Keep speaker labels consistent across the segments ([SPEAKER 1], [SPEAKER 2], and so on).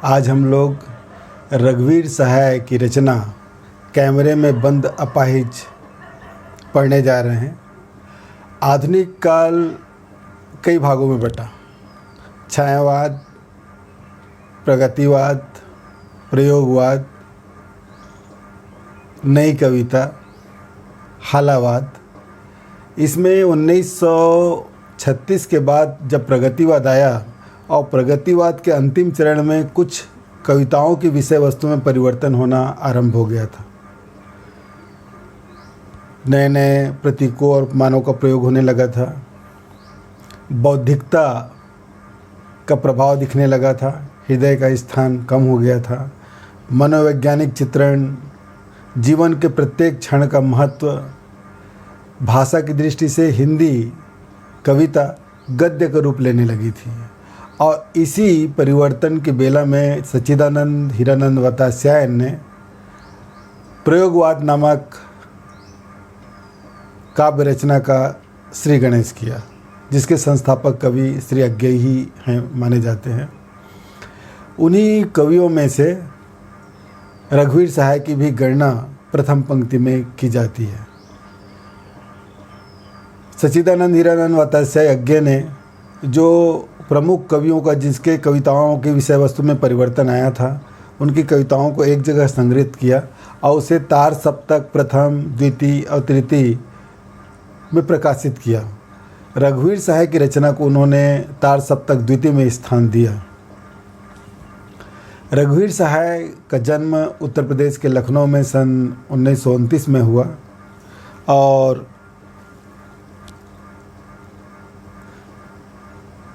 [SPEAKER 1] आज हम लोग रघुवीर सहाय की रचना कैमरे में बंद अपाहिज पढ़ने जा रहे हैं। आधुनिक काल कई भागों में बटा। छायावाद, प्रगतिवाद, प्रयोगवाद, नई कविता, हालावाद। इसमें 1936 के बाद जब प्रगतिवाद आया और प्रगतिवाद के अंतिम चरण में कुछ कविताओं की विषय वस्तु में परिवर्तन होना आरंभ हो गया था। नए नए प्रतीकों और उपमानों का प्रयोग होने लगा था। बौद्धिकता का प्रभाव दिखने लगा था। हृदय का स्थान कम हो गया था। मनोवैज्ञानिक चित्रण, जीवन के प्रत्येक क्षण का महत्व, भाषा की दृष्टि से हिंदी कविता गद्य का रूप लेने लगी थी। और इसी परिवर्तन की बेला में सच्चिदानंद हीरानंद वातास्यायन ने प्रयोगवाद नामक काव्य रचना का श्री गणेश किया, जिसके संस्थापक कवि श्री अज्ञेय ही हैं, माने जाते हैं। उन्हीं कवियों में से रघुवीर सहाय की भी गणना प्रथम पंक्ति में की जाती है। सच्चिदानंद हीरानंद वातास्याय अज्ञेय ने जो प्रमुख कवियों का जिसके कविताओं की विषय वस्तु में परिवर्तन आया था, उनकी कविताओं को एक जगह संग्रहित किया और उसे तार सप्तक प्रथम, द्वितीय और तृतीय में प्रकाशित किया। रघुवीर सहाय की रचना को उन्होंने तार सप्तक द्वितीय में स्थान दिया। रघुवीर सहाय का जन्म उत्तर प्रदेश के लखनऊ में सन 1929 में हुआ और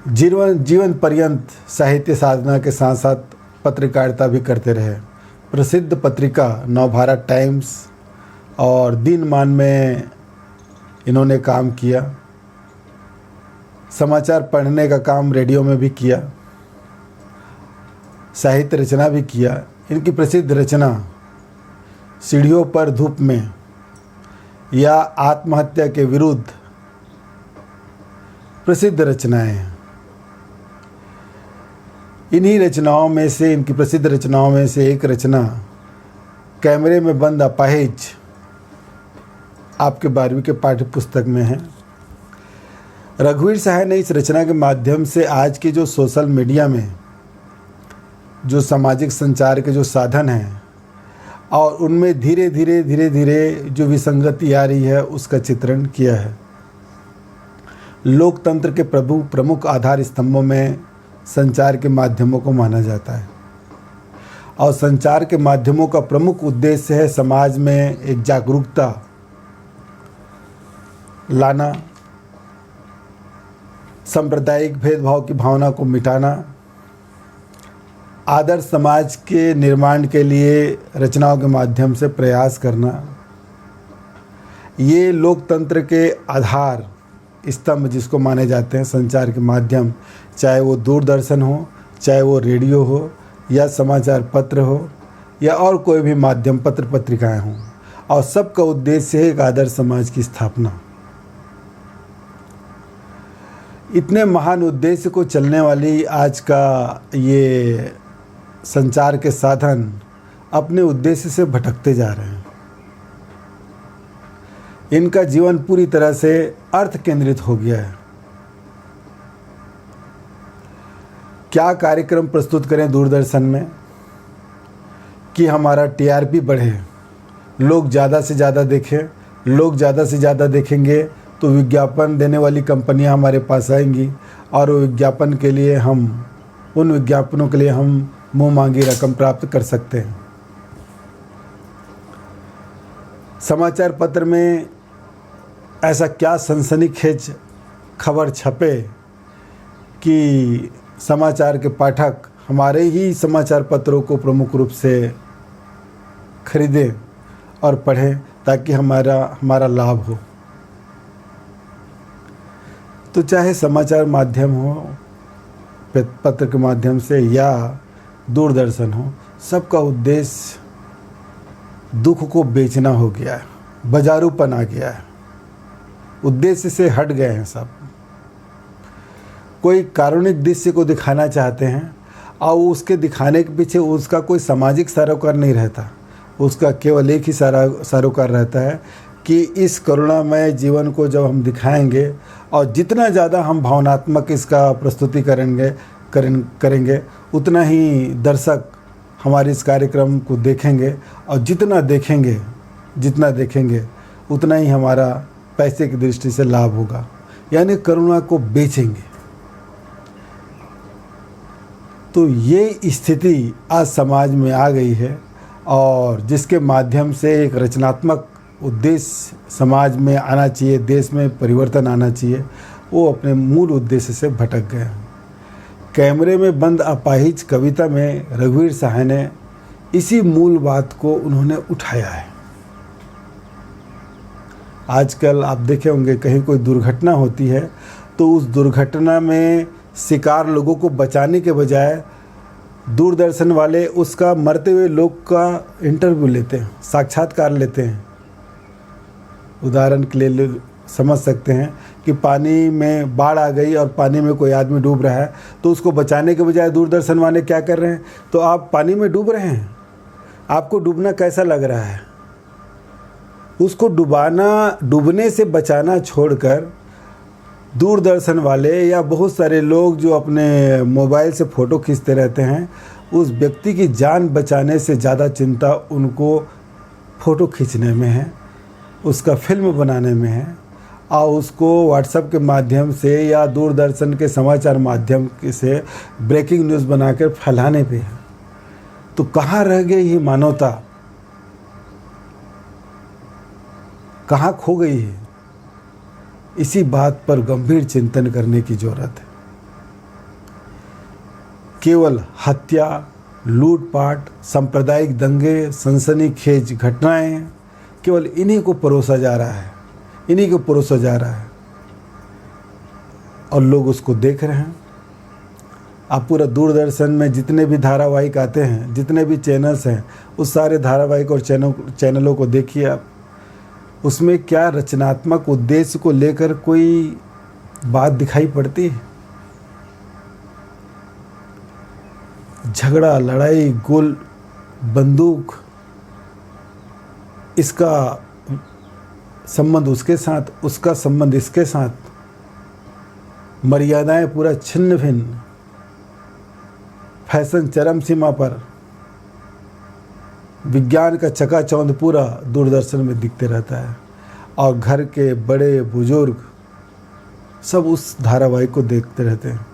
[SPEAKER 1] जीवन पर्यंत साहित्य साधना के साथ साथ पत्रकारिता भी करते रहे। प्रसिद्ध पत्रिका नवभारत टाइम्स और दिनमान में इन्होंने काम किया। समाचार पढ़ने का काम रेडियो में भी किया। साहित्य रचना भी किया। इनकी प्रसिद्ध रचना सीढ़ियों पर धूप में या आत्महत्या के विरुद्ध प्रसिद्ध रचनाएं हैं। इन्हीं रचनाओं में से, इनकी प्रसिद्ध रचनाओं में से एक रचना कैमरे में बंद अपाहिज आपके 12वीं के पाठ्य पुस्तक में है। रघुवीर सहाय ने इस रचना के माध्यम से आज के जो सोशल मीडिया में जो सामाजिक संचार के जो साधन हैं और उनमें धीरे धीरे जो विसंगति आ रही है उसका चित्रण किया है। लोकतंत्र के प्रमुख आधार स्तंभों में संचार के माध्यमों को माना जाता है और संचार के माध्यमों का प्रमुख उद्देश्य है समाज में एक जागरूकता लाना, सांप्रदायिक भेदभाव की भावना को मिटाना, आदर्श समाज के निर्माण के लिए रचनाओं के माध्यम से प्रयास करना। ये लोकतंत्र के आधार स्तंभ जिसको माने जाते हैं संचार के माध्यम, चाहे वो दूरदर्शन हो, चाहे वो रेडियो हो या समाचार पत्र हो या और कोई भी माध्यम, पत्र पत्रिकाएं हों, और सबका उद्देश्य है एक आदर्श समाज की स्थापना। इतने महान उद्देश्य को चलने वाली आज का ये संचार के साधन अपने उद्देश्य से भटकते जा रहे हैं। इनका जीवन पूरी तरह से अर्थ केंद्रित हो गया है। क्या कार्यक्रम प्रस्तुत करें दूरदर्शन में कि हमारा टीआरपी बढ़े, लोग ज़्यादा से ज़्यादा देखें। लोग ज़्यादा से ज़्यादा देखेंगे तो विज्ञापन देने वाली कंपनियां हमारे पास आएंगी और विज्ञापन के लिए उन विज्ञापनों के लिए हम मुँह मांगी रकम प्राप्त कर सकते हैं। समाचार पत्र में ऐसा क्या सनसनीखेज खबर छपे कि समाचार के पाठक हमारे ही समाचार पत्रों को प्रमुख रूप से खरीदें और पढ़ें ताकि हमारा लाभ हो। तो चाहे समाचार माध्यम हो, पत्र के माध्यम से या दूरदर्शन हो, सबका उद्देश्य दुख को बेचना हो गया है, बाजारूपन आ गया है, उद्देश्य से हट गए हैं सब। कोई कारुणिक दृश्य को दिखाना चाहते हैं और उसके दिखाने के पीछे उसका कोई सामाजिक सरोकार नहीं रहता। उसका केवल एक ही सरोकार रहता है कि इस करुणामय जीवन को जब हम दिखाएंगे और जितना ज़्यादा हम भावनात्मक इसका प्रस्तुति करेंगे उतना ही दर्शक हमारे इस कार्यक्रम को देखेंगे, और जितना देखेंगे उतना ही हमारा पैसे की दृष्टि से लाभ होगा। यानी करुणा को बेचेंगे। तो ये स्थिति आज समाज में आ गई है, और जिसके माध्यम से एक रचनात्मक उद्देश्य समाज में आना चाहिए, देश में परिवर्तन आना चाहिए, वो अपने मूल उद्देश्य से भटक गए हैं। कैमरे में बंद अपाहिज कविता में रघुवीर सहाय ने इसी मूल बात को उन्होंने उठाया है। आजकल आप देखे होंगे कहीं कोई दुर्घटना होती है तो उस दुर्घटना में शिकार लोगों को बचाने के बजाय दूरदर्शन वाले उसका मरते हुए लोग का इंटरव्यू लेते हैं, साक्षात्कार लेते हैं। उदाहरण के लिए समझ सकते हैं कि पानी में बाढ़ आ गई और पानी में कोई आदमी डूब रहा है, तो उसको बचाने के बजाय दूरदर्शन वाले क्या कर रहे हैं, तो आप पानी में डूब रहे हैं, आपको डूबना कैसा लग रहा है, उसको डूबने से बचाना छोड़कर दूरदर्शन वाले या बहुत सारे लोग जो अपने मोबाइल से फ़ोटो खींचते रहते हैं, उस व्यक्ति की जान बचाने से ज़्यादा चिंता उनको फ़ोटो खींचने में है, उसका फिल्म बनाने में है, और उसको व्हाट्सएप के माध्यम से या दूरदर्शन के समाचार माध्यम से ब्रेकिंग न्यूज़ बनाकर फैलाने पे है। तो कहाँ रह गई ये मानवता, कहाँ खो गई है? इसी बात पर गंभीर चिंतन करने की जरूरत है। केवल हत्या, लूटपाट, सांप्रदायिक दंगे, सनसनीखेज घटनाएं केवल इन्हीं को परोसा जा रहा है, और लोग उसको देख रहे हैं। आप पूरा दूरदर्शन में जितने भी धारावाहिक आते हैं, जितने भी चैनल्स हैं, उस सारे धारावाहिक और चैनलों को देखिए आप, उसमें क्या रचनात्मक उद्देश्य को लेकर कोई बात दिखाई पड़ती है? झगड़ा, लड़ाई, गोल बंदूक, इसका संबंध उसके साथ, उसका संबंध इसके साथ, मर्यादाएं पूरा छिन्न भिन्न, फैशन चरम सीमा पर, विज्ञान का चकाचौंध पूरा दूरदर्शन में दिखते रहता है, और घर के बड़े बुजुर्ग सब उस धारावाहिक को देखते रहते हैं,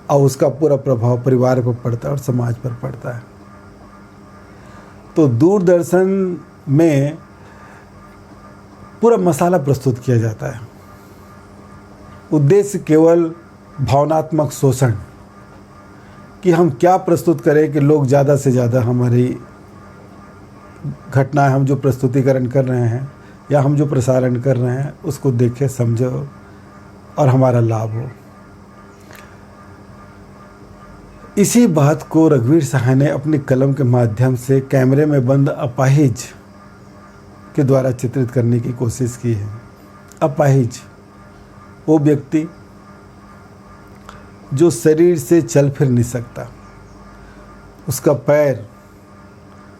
[SPEAKER 1] और उसका पूरा प्रभाव परिवार पर पड़ता है और समाज पर पड़ता है। तो दूरदर्शन में पूरा मसाला प्रस्तुत किया जाता है, उद्देश्य केवल भावनात्मक शोषण, कि हम क्या प्रस्तुत करें कि लोग ज़्यादा से ज़्यादा हमारी घटना, हम जो प्रस्तुतिकरण कर रहे हैं या हम जो प्रसारण कर रहे हैं उसको देखें, समझो और हमारा लाभ हो। इसी बात को रघुवीर सहाय ने अपनी कलम के माध्यम से कैमरे में बंद अपाहिज के द्वारा चित्रित करने की कोशिश की है। अपाहिज वो व्यक्ति जो शरीर से चल फिर नहीं सकता, उसका पैर,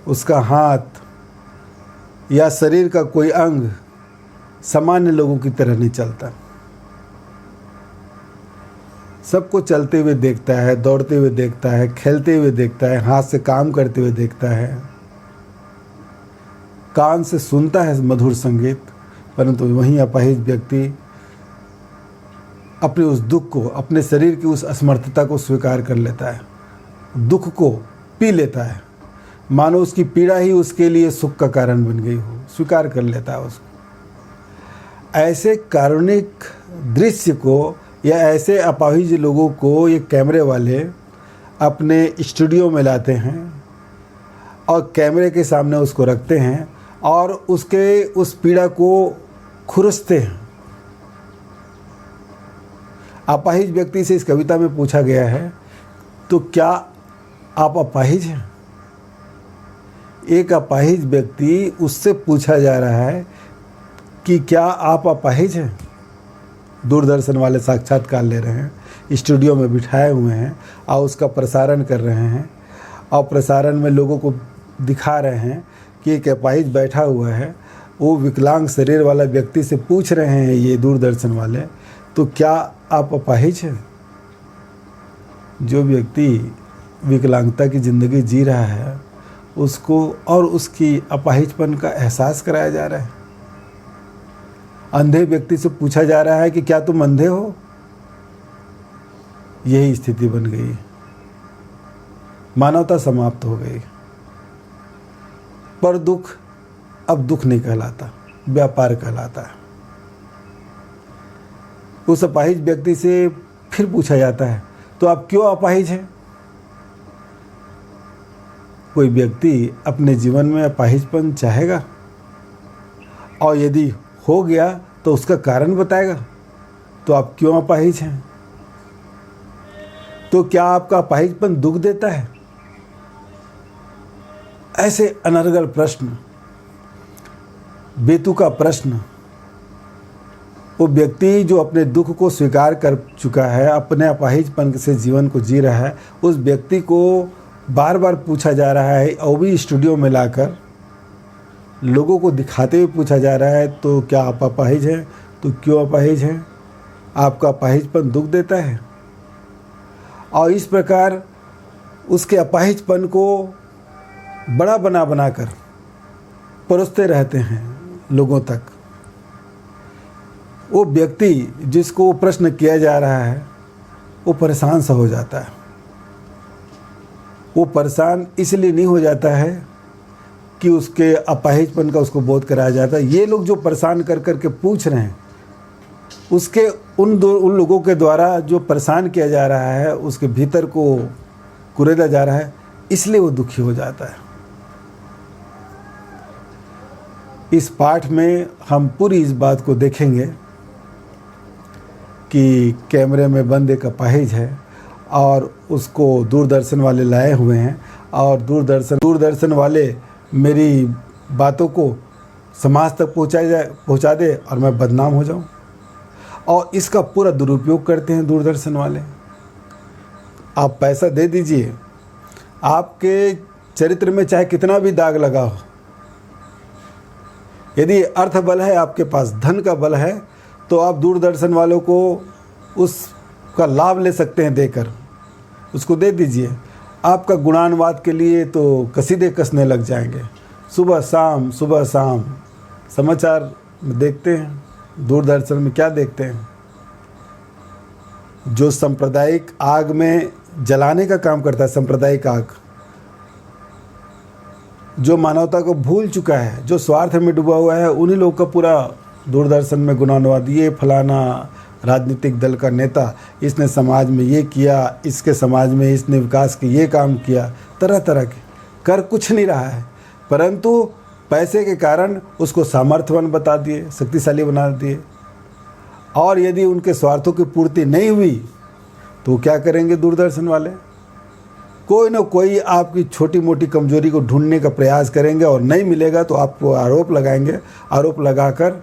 [SPEAKER 1] उसका हाथ या शरीर का कोई अंग सामान्य लोगों की तरह नहीं चलता। सबको चलते हुए देखता है, दौड़ते हुए देखता है, खेलते हुए देखता है, हाथ से काम करते हुए देखता है, कान से सुनता है मधुर संगीत, परंतु वहीं अपाहिज व्यक्ति अपने उस दुख को, अपने शरीर की उस असमर्थता को स्वीकार कर लेता है, दुख को पी लेता है, मानो उसकी पीड़ा ही उसके लिए सुख का कारण बन गई हो, स्वीकार कर लेता है उसको। ऐसे कारुणिक दृश्य को या ऐसे अपाहिज लोगों को ये कैमरे वाले अपने स्टूडियो में लाते हैं और कैमरे के सामने उसको रखते हैं और उसके उस पीड़ा को खुरसते हैं। अपाहिज व्यक्ति से इस कविता में पूछा गया है, तो क्या आप अपाहिज हैं? एक अपाहिज व्यक्ति, उससे पूछा जा रहा है कि क्या आप अपाहिज हैं? दूरदर्शन वाले साक्षात्कार ले रहे हैं स्टूडियो में बिठाए हुए हैं और उसका प्रसारण कर रहे हैं, और प्रसारण में लोगों को दिखा रहे हैं कि एक अपाहिज बैठा हुआ है, वो विकलांग शरीर वाला व्यक्ति से पूछ रहे हैं ये दूरदर्शन वाले, तो क्या आप अपाहिज हैं? जो व्यक्ति विकलांगता की ज़िंदगी जी रहा है उसको और उसकी अपाहिजपन का एहसास कराया जा रहा है। अंधे व्यक्ति से पूछा जा रहा है कि क्या तुम अंधे हो? यही स्थिति बन गई, मानवता समाप्त हो गई। पर दुख अब दुख नहीं कहलाता, व्यापार कहलाता है। उस अपाहिज व्यक्ति से फिर पूछा जाता है तो आप क्यों अपाहिज हैं? कोई व्यक्ति अपने जीवन में अपाहिजपन चाहेगा और यदि हो गया तो उसका कारण बताएगा, तो आप क्यों अपाहिज हैं? तो क्या आपका अपाहिजपन दुख देता है? ऐसे अनर्गल प्रश्न, बेतुका प्रश्न, वो व्यक्ति जो अपने दुख को स्वीकार कर चुका है, अपने अपाहिजपन से जीवन को जी रहा है, उस व्यक्ति को बार बार पूछा जा रहा है, और भी स्टूडियो में लाकर लोगों को दिखाते हुए पूछा जा रहा है, तो क्या आप अपाहिज हैं? तो क्यों अपाहिज हैं? आपका अपाहिजपन दुख देता है? और इस प्रकार उसके अपाहिजपन को बड़ा बना बनाकर परोसते रहते हैं लोगों तक। वो व्यक्ति जिसको प्रश्न किया जा रहा है वो परेशान सा हो जाता है। वो परेशान इसलिए नहीं हो जाता है कि उसके अपाहिजपन का उसको बोध कराया जाता है। ये लोग जो परेशान कर कर के पूछ रहे हैं, उसके उन लोगों के द्वारा जो परेशान किया जा रहा है, उसके भीतर को कुरेदा जा रहा है, इसलिए वो दुखी हो जाता है। इस पाठ में हम पूरी इस बात को देखेंगे कि कैमरे में बंद एक अपाहिज है और उसको दूरदर्शन वाले लाए हुए हैं, और दूरदर्शन वाले मेरी बातों को समाज तक पहुंचा दे और मैं बदनाम हो जाऊं, और इसका पूरा दुरुपयोग करते हैं दूरदर्शन वाले। आप पैसा दे दीजिए, आपके चरित्र में चाहे कितना भी दाग लगा हो, यदि अर्थ बल है, आपके पास धन का बल है, तो आप दूरदर्शन वालों को उसका लाभ ले सकते हैं देकर। उसको दे दीजिए। आपका गुणानुवाद के लिए तो कसीदे कसने लग जाएंगे। सुबह शाम समाचार में देखते हैं, दूरदर्शन में क्या देखते हैं? जो सांप्रदायिक आग में जलाने का काम करता है, सांप्रदायिक आग, जो मानवता को भूल चुका है, जो स्वार्थ में डूबा हुआ है, उन्हीं लोगों का पूरा दूरदर्शन में गुणानुवाद। ये फलाना राजनीतिक दल का नेता, इसने समाज में ये किया, इसके समाज में इसने विकास के ये काम किया, तरह तरह के कर कुछ नहीं रहा है, परंतु पैसे के कारण उसको सामर्थ्यवान बता दिए, शक्तिशाली बना दिए। और यदि उनके स्वार्थों की पूर्ति नहीं हुई तो क्या करेंगे दूरदर्शन वाले? कोई ना कोई आपकी छोटी मोटी कमजोरी को ढूंढने का प्रयास करेंगे, और नहीं मिलेगा तो आपको आरोप लगाएंगे। आरोप लगाकर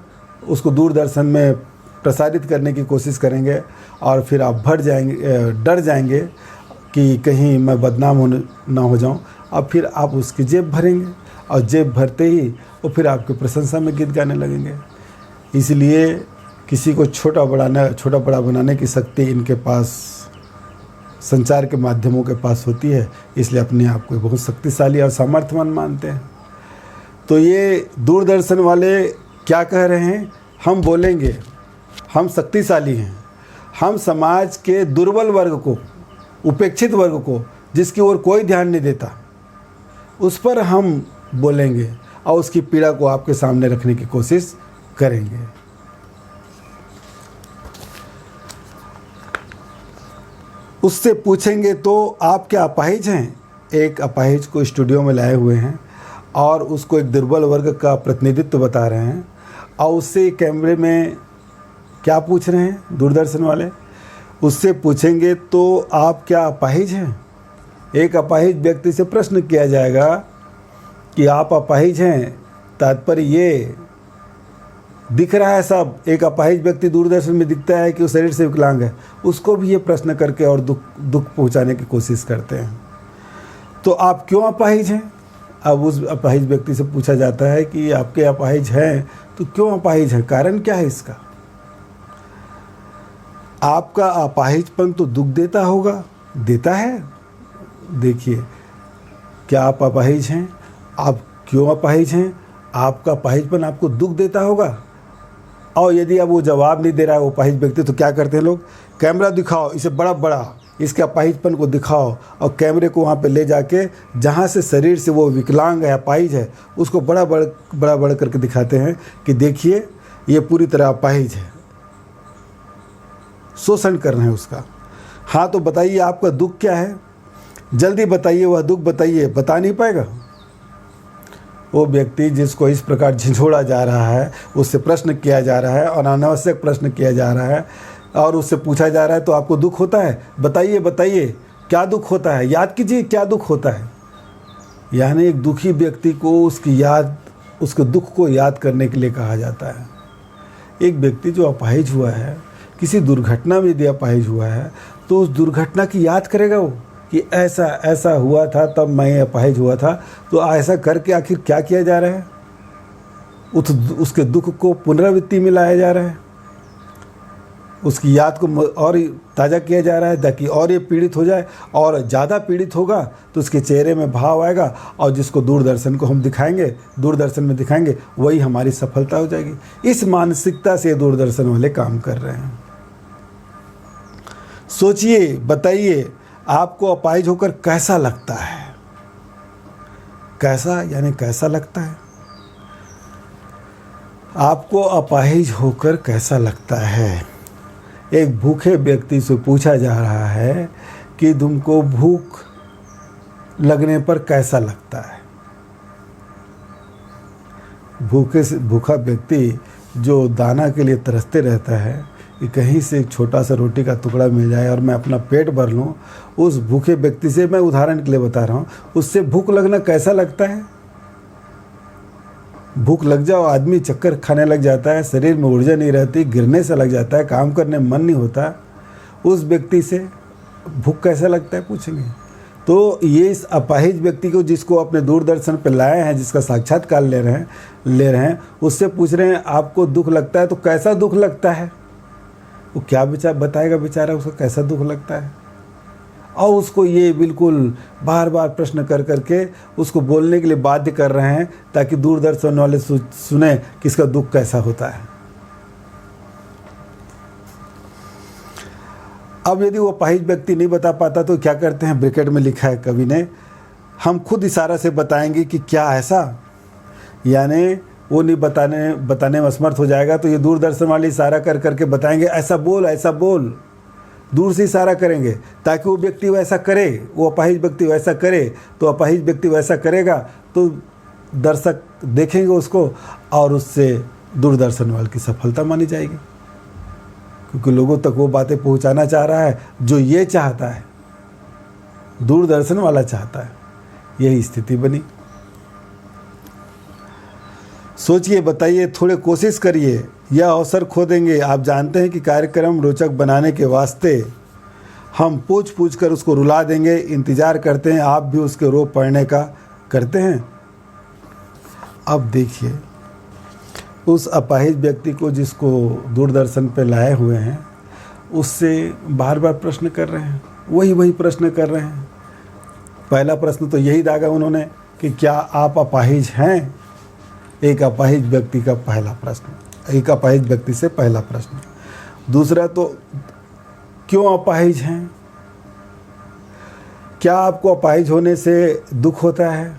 [SPEAKER 1] उसको दूरदर्शन में प्रसारित करने की कोशिश करेंगे, और फिर आप डर जाएंगे कि कहीं मैं बदनाम ना हो जाऊं। अब फिर आप उसकी जेब भरेंगे, और जेब भरते ही वो फिर आपकी प्रशंसा में गीत गाने लगेंगे। इसलिए किसी को छोटा बड़ा बनाने की शक्ति इनके पास, संचार के माध्यमों के पास होती है, इसलिए अपने आप को बहुत शक्तिशाली और सामर्थ्यवान मानते हैं। तो ये दूरदर्शन वाले क्या कह रहे हैं? हम बोलेंगे, हम शक्तिशाली हैं, हम समाज के दुर्बल वर्ग को, उपेक्षित वर्ग को, जिसकी ओर कोई ध्यान नहीं देता, उस पर हम बोलेंगे और उसकी पीड़ा को आपके सामने रखने की कोशिश करेंगे। उससे पूछेंगे तो आप क्या अपाहिज हैं? एक अपाहिज को स्टूडियो में लाए हुए हैं और उसको एक दुर्बल वर्ग का प्रतिनिधित्व बता रहे हैं, और उससे कैमरे में क्या पूछ रहे हैं दूरदर्शन वाले? उससे पूछेंगे तो आप क्या अपाहिज हैं? एक अपाहिज व्यक्ति से प्रश्न किया जाएगा कि आप अपाहिज हैं, तात्पर्य ये दिख रहा है सब, एक अपाहिज व्यक्ति दूरदर्शन में दिखता है कि वो शरीर से विकलांग है, उसको भी ये प्रश्न करके और दुख पहुंचाने की कोशिश करते हैं। तो आप क्यों अपाहिज हैं? अब उस अपाहिज व्यक्ति से पूछा जाता है कि आपके अपाहिज हैं तो क्यों अपाहिज हैं, कारण क्या है इसका? आपका अपाहिजपन तो दुख देता होगा, देता है। देखिए, क्या आप अपाहिज हैं? आप क्यों अपाहिज हैं? आपका अपाहिजपन आपको दुख देता होगा। और यदि अब वो जवाब नहीं दे रहा है वो अपाहिज व्यक्ति, तो क्या करते हैं लोग? कैमरा दिखाओ, इसे बड़ा बड़ा इसके अपाहिजपन को दिखाओ और कैमरे को वहाँ पे ले जाके जहाँ से शरीर से वो विकलांग है, अपाहिज है, उसको बड़ा बड़ा करके दिखाते हैं कि देखिए ये पूरी तरह अपाहिज है, शोषण कर रहे हैं उसका। हाँ, तो बताइए आपका दुख क्या है? जल्दी बताइए, वह दुख बताइए। बता नहीं पाएगा। वो व्यक्ति जिसको इस प्रकार झिझोड़ा जा रहा है, उससे प्रश्न किया जा रहा है और अनावश्यक प्रश्न किया जा रहा है और उससे पूछा जा रहा है तो आपको दुख होता है? बताइए बताइए क्या दुख होता है, याद कीजिए क्या दुख होता है। यानी एक दुखी व्यक्ति को उसकी याद, उसके दुख को याद करने के लिए कहा जाता है। एक व्यक्ति जो अपाहिज हुआ है, किसी दुर्घटना में यदि अपाहिज हुआ है, तो उस दुर्घटना की याद करेगा वो कि ऐसा ऐसा हुआ था, तब मैं अपाहिज हुआ था। तो ऐसा करके आखिर क्या किया जा रहा है? उसके दुख को पुनरावृत्ति में लाया जा रहा है, उसकी याद को और ताज़ा किया जा रहा है ताकि और ये पीड़ित हो जाए, और ज़्यादा पीड़ित होगा तो उसके चेहरे में भाव आएगा और जिसको दूरदर्शन को हम दिखाएंगे, दूरदर्शन में दिखाएंगे, वही हमारी सफलता हो जाएगी। इस मानसिकता से दूरदर्शन वाले काम कर रहे हैं। सोचिए, बताइए आपको अपाहिज होकर कैसा लगता है? कैसा यानी कैसा लगता है? आपको अपाहिज होकर कैसा लगता है? एक भूखे व्यक्ति से पूछा जा रहा है कि तुमको भूख लगने पर कैसा लगता है? भूखा व्यक्ति जो दाना के लिए तरसते रहता है कि कहीं से एक छोटा सा रोटी का टुकड़ा मिल जाए और मैं अपना पेट भर लूँ, उस भूखे व्यक्ति से मैं उदाहरण के लिए बता रहा हूँ, उससे भूख लगना कैसा लगता है? भूख लग जाओ, आदमी चक्कर खाने लग जाता है, शरीर में ऊर्जा नहीं रहती, गिरने से लग जाता है, काम करने में मन नहीं होता। उस व्यक्ति से भूख कैसा लगता है पूछेंगे। तो ये इस अपाहिज व्यक्ति को, जिसको अपने दूरदर्शन पे लाए हैं, जिसका साक्षात्कार ले रहे हैं, उससे पूछ रहे हैं आपको दुख लगता है तो कैसा दुख लगता है? वो क्या बताएगा बेचारा, उसको कैसा दुख लगता है? और उसको ये बिल्कुल बार बार प्रश्न कर करके उसको बोलने के लिए बाध्य कर रहे हैं ताकि दूरदर्शन वाले सुने कि इसका दुख कैसा होता है। अब यदि वो अपाहिज व्यक्ति नहीं बता पाता तो क्या करते हैं? ब्रैकेट में लिखा है कवि ने, हम खुद इशारा से बताएंगे कि क्या ऐसा, यानी वो नहीं बताने में असमर्थ हो जाएगा तो ये दूरदर्शन वाले इशारा कर करके बताएंगे ऐसा बोल, ऐसा बोल। दूर से इशारा करेंगे ताकि वो व्यक्ति वैसा करे, वो अपाहिज व्यक्ति वैसा करे, तो अपाहिज व्यक्ति वैसा करेगा तो दर्शक देखेंगे उसको और उससे दूरदर्शन वाले की सफलता मानी जाएगी, क्योंकि लोगों तक वो बातें पहुंचाना चाह रहा है जो ये चाहता है, दूरदर्शन वाला चाहता है। यही स्थिति बनी। सोचिए, बताइए, थोड़े कोशिश करिए, यह अवसर खो देंगे। आप जानते हैं कि कार्यक्रम रोचक बनाने के वास्ते हम पूछ कर उसको रुला देंगे, इंतज़ार करते हैं, आप भी उसके रो पड़ने का करते हैं। अब देखिए, उस अपाहिज व्यक्ति को जिसको दूरदर्शन पे लाए हुए हैं, उससे बार बार प्रश्न कर रहे हैं, वही प्रश्न कर रहे हैं। पहला प्रश्न तो यही दागा उन्होंने कि क्या आप अपाहिज हैं? एक अपाहिज व्यक्ति का पहला प्रश्न, एक अपाहिज व्यक्ति से पहला प्रश्न। दूसरा तो क्यों अपाहिज हैं? क्या आपको अपाहिज होने से दुख होता है?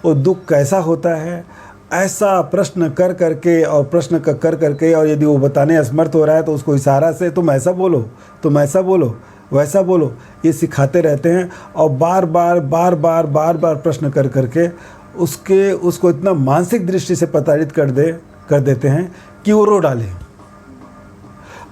[SPEAKER 1] और दुख कैसा होता है? ऐसा प्रश्न कर करके और प्रश्न कर करके, और यदि वो बताने असमर्थ हो रहा है तो उसको इशारा से तुम ऐसा बोलो, तुम ऐसा बोलो, वैसा बोलो, ये सिखाते रहते हैं। और बार बार प्रश्न कर करके उसको इतना मानसिक दृष्टि से प्रताड़ित कर देते हैं कि वो रो डाले।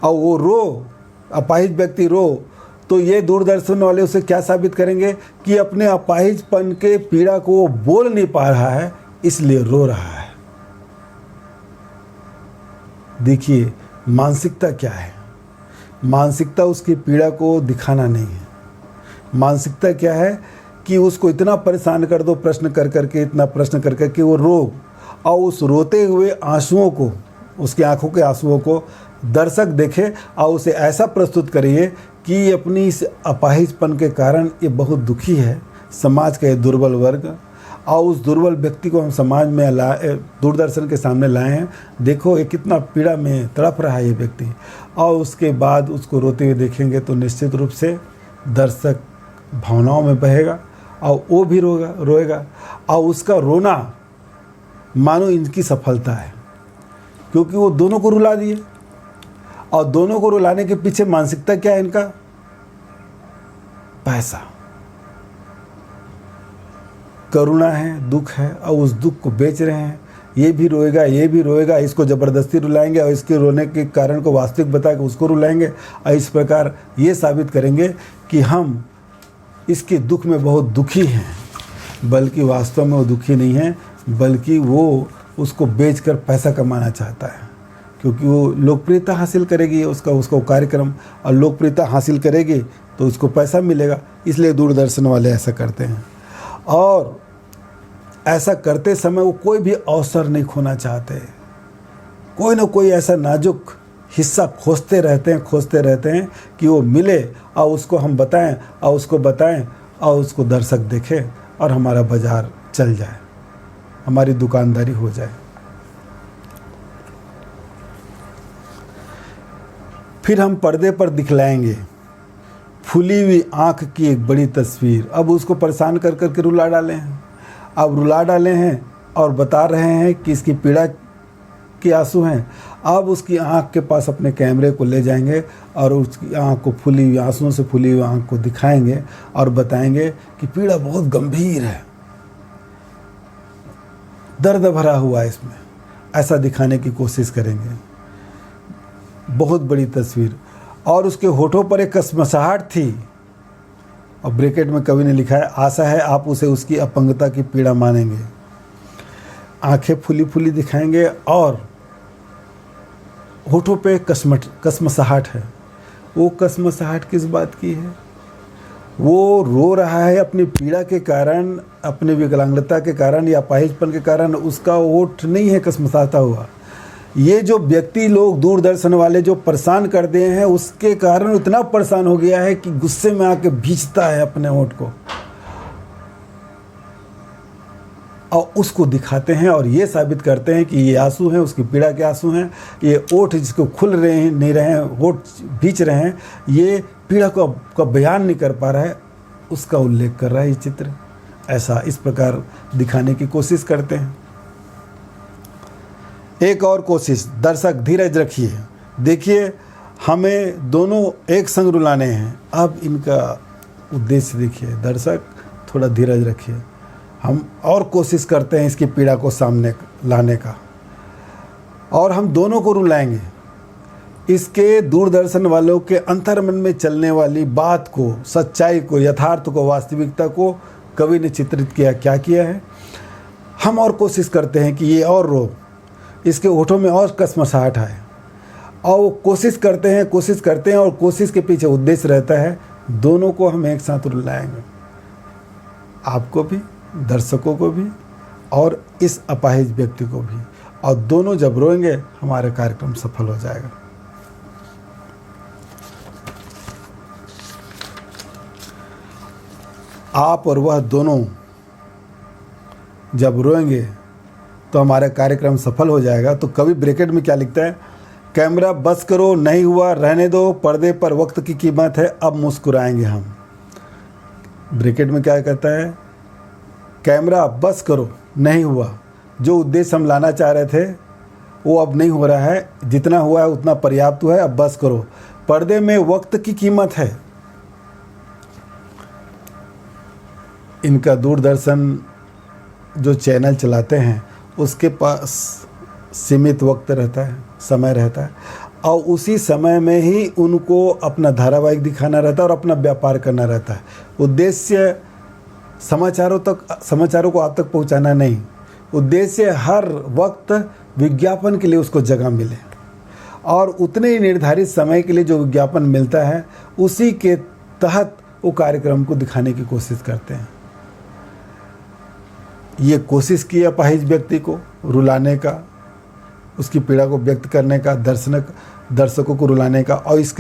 [SPEAKER 1] और वो रो, अपाहिज व्यक्ति रो, तो ये दूरदर्शन वाले उसे क्या साबित करेंगे कि अपने अपाहिजपन के पीड़ा को वो बोल नहीं पा रहा है, इसलिए रो रहा है। देखिए मानसिकता क्या है। मानसिकता उसकी पीड़ा को दिखाना नहीं है। मानसिकता क्या है कि उसको इतना परेशान कर दो, प्रश्न कर करके, इतना प्रश्न कर करके वो रो, और उस रोते हुए आंसुओं को, उसकी आंखों के आंसुओं को दर्शक देखे और उसे ऐसा प्रस्तुत करिए कि अपनी इस अपाहिजपन के कारण ये बहुत दुखी है, समाज का ये दुर्बल वर्ग, और उस दुर्बल व्यक्ति को हम समाज में लाए, दूरदर्शन के सामने लाए हैं। देखो ये कितना पीड़ा में तड़प रहा है ये व्यक्ति, और उसके बाद उसको रोते हुए देखेंगे तो निश्चित रूप से दर्शक भावनाओं में बहेगा और वो भी रोएगा, और उसका रोना मानो इनकी सफलता है, क्योंकि वो दोनों को रुला दिए। और दोनों को रुलाने के पीछे मानसिकता क्या है इनका? पैसा, करुणा है, दुख है, और उस दुख को बेच रहे हैं। ये भी रोएगा, ये भी रोएगा, इसको ज़बरदस्ती रुलाएंगे और इसके रोने के कारण को वास्तविक बता के उसको रुलाएंगे, और इस प्रकार ये साबित करेंगे कि हम इसके दुख में बहुत दुखी हैं, बल्कि वास्तव में वो दुखी नहीं है, बल्कि वो उसको बेचकर पैसा कमाना चाहता है, क्योंकि वो लोकप्रियता हासिल करेगी उसका कार्यक्रम, और लोकप्रियता हासिल करेगी तो उसको पैसा मिलेगा। इसलिए दूरदर्शन वाले ऐसा करते हैं, और ऐसा करते समय वो कोई भी अवसर नहीं खोना चाहते। कोई ना कोई ऐसा नाजुक हिस्सा खोजते रहते हैं कि वो मिले और उसको हम बताएं और उसको दर्शक देखें और हमारा बाजार चल जाए, हमारी दुकानदारी हो जाए। फिर हम पर्दे पर दिखलाएंगे फूली हुई आँख की एक बड़ी तस्वीर। अब उसको परेशान कर करके रुला डाले हैं और बता रहे हैं कि इसकी पीड़ा के आंसू हैं। अब उसकी आँख के पास अपने कैमरे को ले जाएंगे और उसकी आँख को फूली हुई, आंसुओं से फूली हुई आँख को दिखाएंगे और बताएंगे कि पीड़ा बहुत गंभीर है, दर्द भरा हुआ है इसमें, ऐसा दिखाने की कोशिश करेंगे। बहुत बड़ी तस्वीर। और उसके होठों पर एक कसमसाहट थी, और ब्रैकेट में कवि ने लिखा है, आशा है आप उसे उसकी अपंगता की पीड़ा मानेंगे। आंखें फूली फूली दिखाएंगे और होठों पे कसमसाहट है। वो कसमसाहट किस बात की है? वो रो रहा है अपनी पीड़ा के कारण, अपनी विकलांगता के कारण या अपाहिजपन के कारण। उसका होठ नहीं है कसमसाता हुआ। ये जो व्यक्ति लोग दूरदर्शन वाले जो परेशान कर दिए हैं, उसके कारण इतना परेशान हो गया है कि गुस्से में आके भींचता है अपने होठ को, और उसको दिखाते हैं और ये साबित करते हैं कि ये आंसू हैं, उसकी पीड़ा के आंसू हैं। ये ओठ जिसको खुल रहे हैं नहीं रहे हैं, होठ भींच रहे हैं, ये पीड़ा का बयान नहीं कर पा रहा है, उसका उल्लेख कर रहा है ये चित्र। ऐसा इस प्रकार दिखाने की कोशिश करते हैं। एक और कोशिश, दर्शक धीरज रखिए। देखिए हमें दोनों एक संग रुलाने हैं। अब इनका उद्देश्य देखिए, दर्शक थोड़ा धीरज रखिए। हम और कोशिश करते हैं इसकी पीड़ा को सामने लाने का, और हम दोनों को रुलाएंगे। इसके दूरदर्शन वालों के अंतर्मन में चलने वाली बात को, सच्चाई को, यथार्थ को, वास्तविकता को कवि ने चित्रित किया। क्या किया है? हम और कोशिश करते हैं कि ये और रो, इसके होठों में और कसमसाहट आए, और वो कोशिश करते हैं और कोशिश के पीछे उद्देश्य रहता है दोनों को हम एक साथ रुलाएंगे, आपको भी, दर्शकों को भी, और इस अपाहिज व्यक्ति को भी। और दोनों जब रोएंगे हमारा कार्यक्रम सफल हो जाएगा। आप और वह दोनों जब रोएंगे तो हमारा कार्यक्रम सफल हो जाएगा। तो कवि ब्रैकेट में क्या लिखता है? कैमरा बस करो, नहीं हुआ रहने दो, पर्दे पर वक्त की कीमत है, अब मुस्कुराएंगे हम। ब्रैकेट में क्या कहता है? कैमरा बस करो, नहीं हुआ, जो उद्देश्य हम लाना चाह रहे थे वो अब नहीं हो रहा है, जितना हुआ है उतना पर्याप्त हुआ है, अब बस करो, पर्दे में वक्त की कीमत है। इनका दूरदर्शन जो चैनल चलाते हैं उसके पास सीमित वक्त रहता है, समय रहता है, और उसी समय में ही उनको अपना धारावाहिक दिखाना रहता है और अपना व्यापार करना रहता है। उद्देश्य समाचारों को आप तक पहुंचाना नहीं, उद्देश्य हर वक्त विज्ञापन के लिए उसको जगह मिले। और उतने ही निर्धारित समय के लिए जो विज्ञापन मिलता है उसी के तहत वो कार्यक्रम को दिखाने की कोशिश करते हैं। ये कोशिश की अपाहिज व्यक्ति को रुलाने का, उसकी पीड़ा को व्यक्त करने का, दर्शकों को रुलाने का, और इस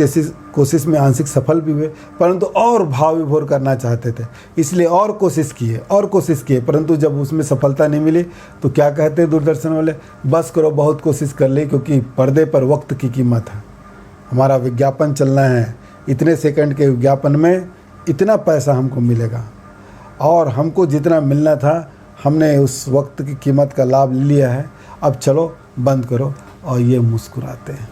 [SPEAKER 1] कोशिश में आंशिक सफल भी हुए, परंतु और भाव विभोर करना चाहते थे, इसलिए और कोशिश किए, परंतु जब उसमें सफलता नहीं मिली तो क्या कहते हैं दूरदर्शन वाले, बस करो, बहुत कोशिश कर ली, क्योंकि पर्दे पर वक्त की कीमत है। हमारा विज्ञापन चलना है, इतने सेकंड के विज्ञापन में इतना पैसा हमको मिलेगा, और हमको जितना मिलना था हमने उस वक्त की कीमत का लाभ ले लिया है, अब चलो बंद करो। और ये मुस्कुराते हैं।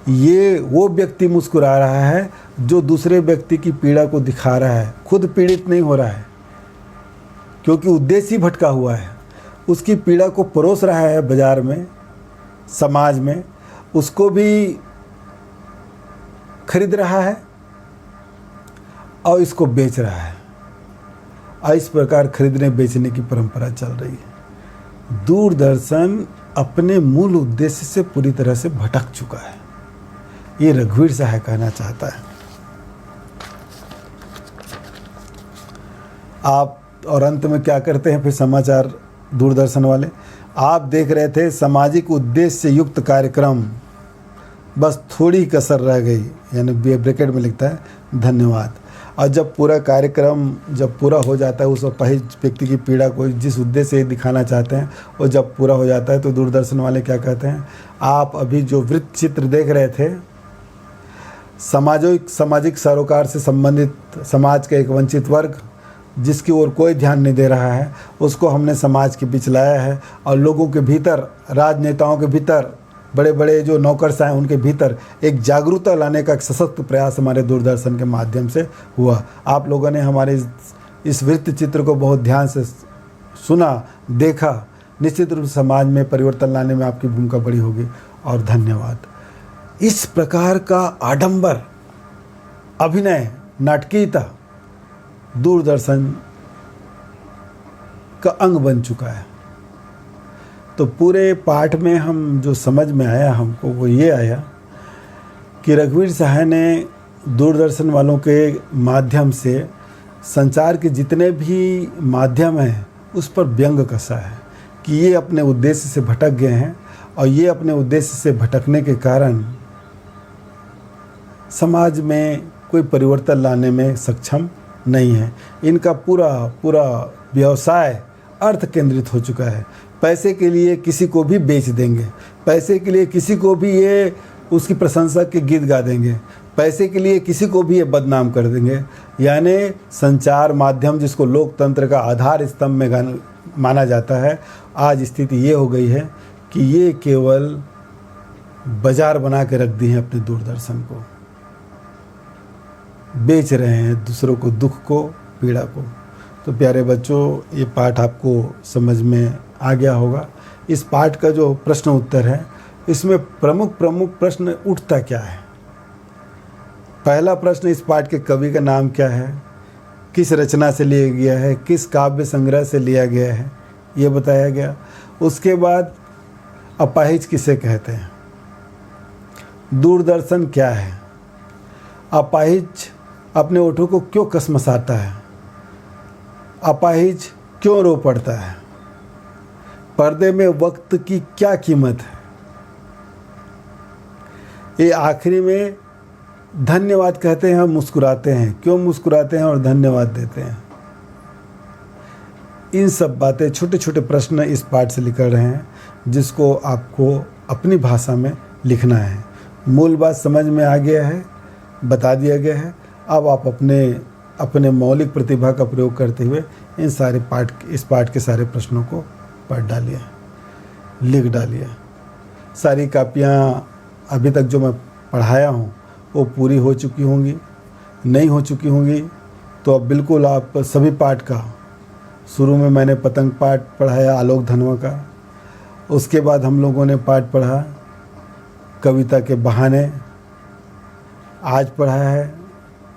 [SPEAKER 1] ये वो व्यक्ति मुस्कुरा रहा है जो दूसरे व्यक्ति की पीड़ा को दिखा रहा है, खुद पीड़ित नहीं हो रहा है, क्योंकि उद्देश्य ही भटका हुआ है। उसकी पीड़ा को परोस रहा है बाजार में, समाज में, उसको भी खरीद रहा है और इसको बेच रहा है। और इस प्रकार खरीदने बेचने की परंपरा चल रही है। दूरदर्शन अपने मूल उद्देश्य से पूरी तरह से भटक चुका है, ये रघुवीर सहाय कहना चाहता है। आप और अंत में क्या करते हैं फिर समाचार दूरदर्शन वाले, आप देख रहे थे सामाजिक उद्देश्य से युक्त कार्यक्रम, बस थोड़ी कसर रह गई, यानी ब्रैकेट में लिखता है धन्यवाद। और जब पूरा कार्यक्रम जब पूरा हो जाता है, उस अपाहिज व्यक्ति की पीड़ा को जिस उद्देश्य से दिखाना चाहते हैं, और जब पूरा हो जाता है तो दूरदर्शन वाले क्या कहते हैं, आप अभी जो वृत्त चित्र देख रहे थे, सामाजिक सरोकार से संबंधित समाज का एक वंचित वर्ग जिसकी ओर कोई ध्यान नहीं दे रहा है, उसको हमने समाज के बीच लाया है, और लोगों के भीतर, राजनेताओं के भीतर, बड़े बड़े जो नौकरशाह हैं उनके भीतर एक जागरूकता लाने का एक सशक्त प्रयास हमारे दूरदर्शन के माध्यम से हुआ। आप लोगों ने हमारे इस वृत्त चित्र को बहुत ध्यान से सुना, देखा। निश्चित रूप से समाज में परिवर्तन लाने में आपकी भूमिका बड़ी होगी, और धन्यवाद। इस प्रकार का आडंबर, अभिनय, नाटकीयता दूरदर्शन का अंग बन चुका है। तो पूरे पाठ में हम जो समझ में आया हमको वो ये आया कि रघुवीर सहाय ने दूरदर्शन वालों के माध्यम से संचार के जितने भी माध्यम हैं उस पर व्यंग कसा है कि ये अपने उद्देश्य से भटक गए हैं, और ये अपने उद्देश्य से भटकने के कारण समाज में कोई परिवर्तन लाने में सक्षम नहीं है। इनका पूरा व्यवसाय अर्थ केंद्रित हो चुका है। पैसे के लिए किसी को भी बेच देंगे, पैसे के लिए किसी को भी ये उसकी प्रशंसा के गीत गा देंगे, पैसे के लिए किसी को भी ये बदनाम कर देंगे। यानी संचार माध्यम जिसको लोकतंत्र का आधार स्तंभ में माना जाता है, आज स्थिति ये हो गई है कि ये केवल बाजार बना के रख दी है, अपने दूरदर्शन को बेच रहे हैं, दूसरों को, दुख को, पीड़ा को। तो प्यारे बच्चों, ये पाठ आपको समझ में आ गया होगा। इस पाठ का जो प्रश्न उत्तर है, इसमें प्रमुख प्रश्न उठता क्या है। पहला प्रश्न, इस पाठ के कवि का नाम क्या है, किस रचना से लिया गया है, किस काव्य संग्रह से लिया गया है, ये बताया गया। उसके बाद अपाहिज किसे कहते हैं, दूरदर्शन क्या है, अपाहिज अपने ओठों को क्यों कसमसाता है, अपाहिज क्यों रो पड़ता है, पर्दे में वक्त की क्या कीमत है। ये आखिरी में धन्यवाद कहते हैं, मुस्कुराते हैं, क्यों मुस्कुराते हैं और धन्यवाद देते हैं। इन सब बातें, छोटे छोटे प्रश्न इस पाठ से निकल रहे हैं, जिसको आपको अपनी भाषा में लिखना है। मूल बात समझ में आ गया है, बता दिया गया है। अब आप अपने मौलिक प्रतिभा का प्रयोग करते हुए इस पाठ के सारे प्रश्नों को पढ़ डालिए, लिख डालिए। सारी कापियाँ अभी तक जो मैं पढ़ाया हूँ वो पूरी हो चुकी होंगी, नहीं हो चुकी होंगी तो अब बिल्कुल आप सभी पाठ का, शुरू में मैंने पतंग पाठ पढ़ाया आलोक धनवा का, उसके बाद हम लोगों ने पाठ पढ़ा कविता के बहाने, आज पढ़ा है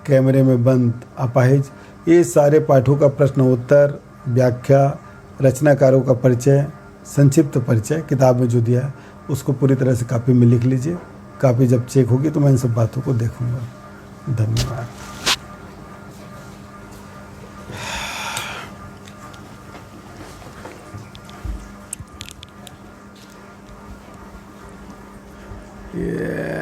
[SPEAKER 1] कैमरे में बंद अपाहिज। ये सारे पाठों का प्रश्न उत्तर, व्याख्या, रचनाकारों का परिचय, संक्षिप्त परिचय किताब में जो दिया है उसको पूरी तरह से कापी में लिख लीजिए। कापी जब चेक होगी तो मैं इन सब बातों को देखूंगा। धन्यवाद। Yeah.